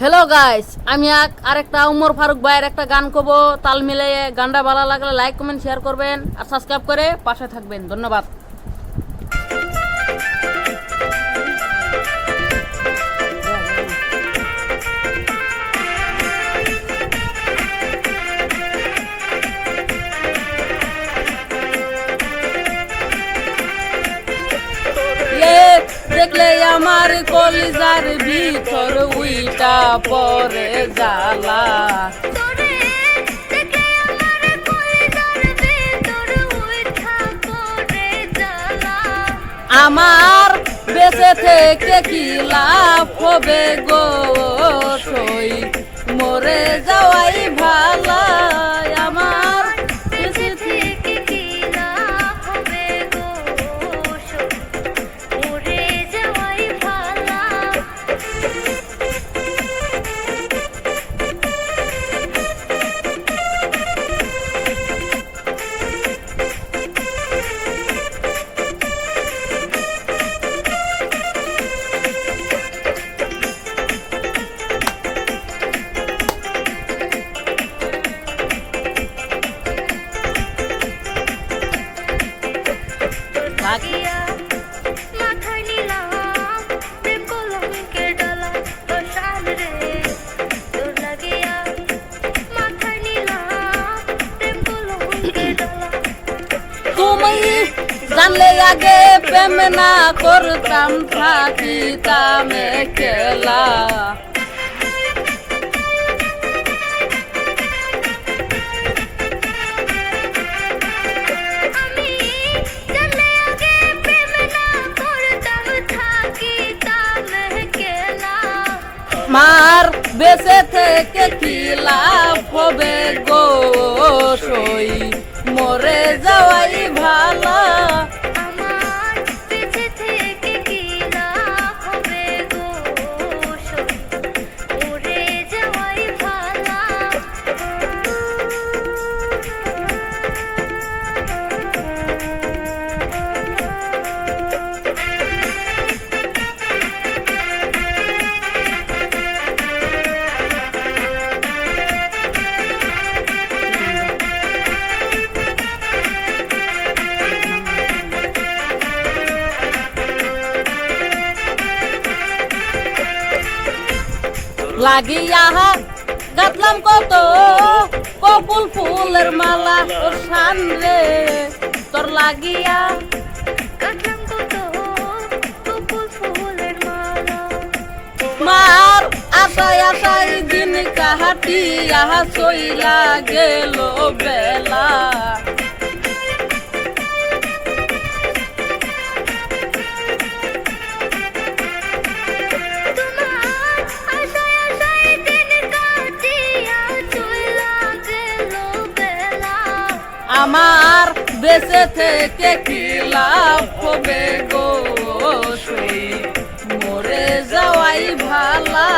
Hello guys, আমি আরেকটা উমর ফারুক ভাইয়ের একটা গান করবো। তাল মিলিয়ে গানটা ভালো লাগলে লাইক কমেন্ট শেয়ার করবেন আর সাবস্ক্রাইব করে পাশে থাকবেন। ধন্যবাদ। দেখলে আমার কলিজার ভিতর উইটা পরে জ্বালা, আমার বেঁচে থেকে কি লাভ হবে গো, সই মরে যাওয়াই ভালা। আমার বেঁচে থেকে কি লাভ হবে গো, মরে যাওয়াই ভালা। মাথায় নিলাম প্রেম কলঙ্কের ডালা, তোর শাল রে তোর লাগিয়া। মাথায় নিলাম প্রেম কলঙ্কের ডালা, তুমি জানলে আগে প্রেম না করতাম, থাকিতাম একলা। মার বেঁচে থেকে কি লাভ হবে গো, সই মরে যাওয়াই ভালা। আমার বেঁচে থেকে কি লাভ হবে গো, সই মরে যাওয়াই ভালা। লাগিয়া গাতলাম কত কপুল ফুলের মালা, তোর শান রে তোর লাগিয়া গাতলাম কত কপুল ফুলের মালা। মার আশায় আশায় দিন কাহাটিয়া চইলা গেল বেলা। আমার বেঁচে থেকে কি লাভ হবে গো, সই মরে যাওয়াই ভালা।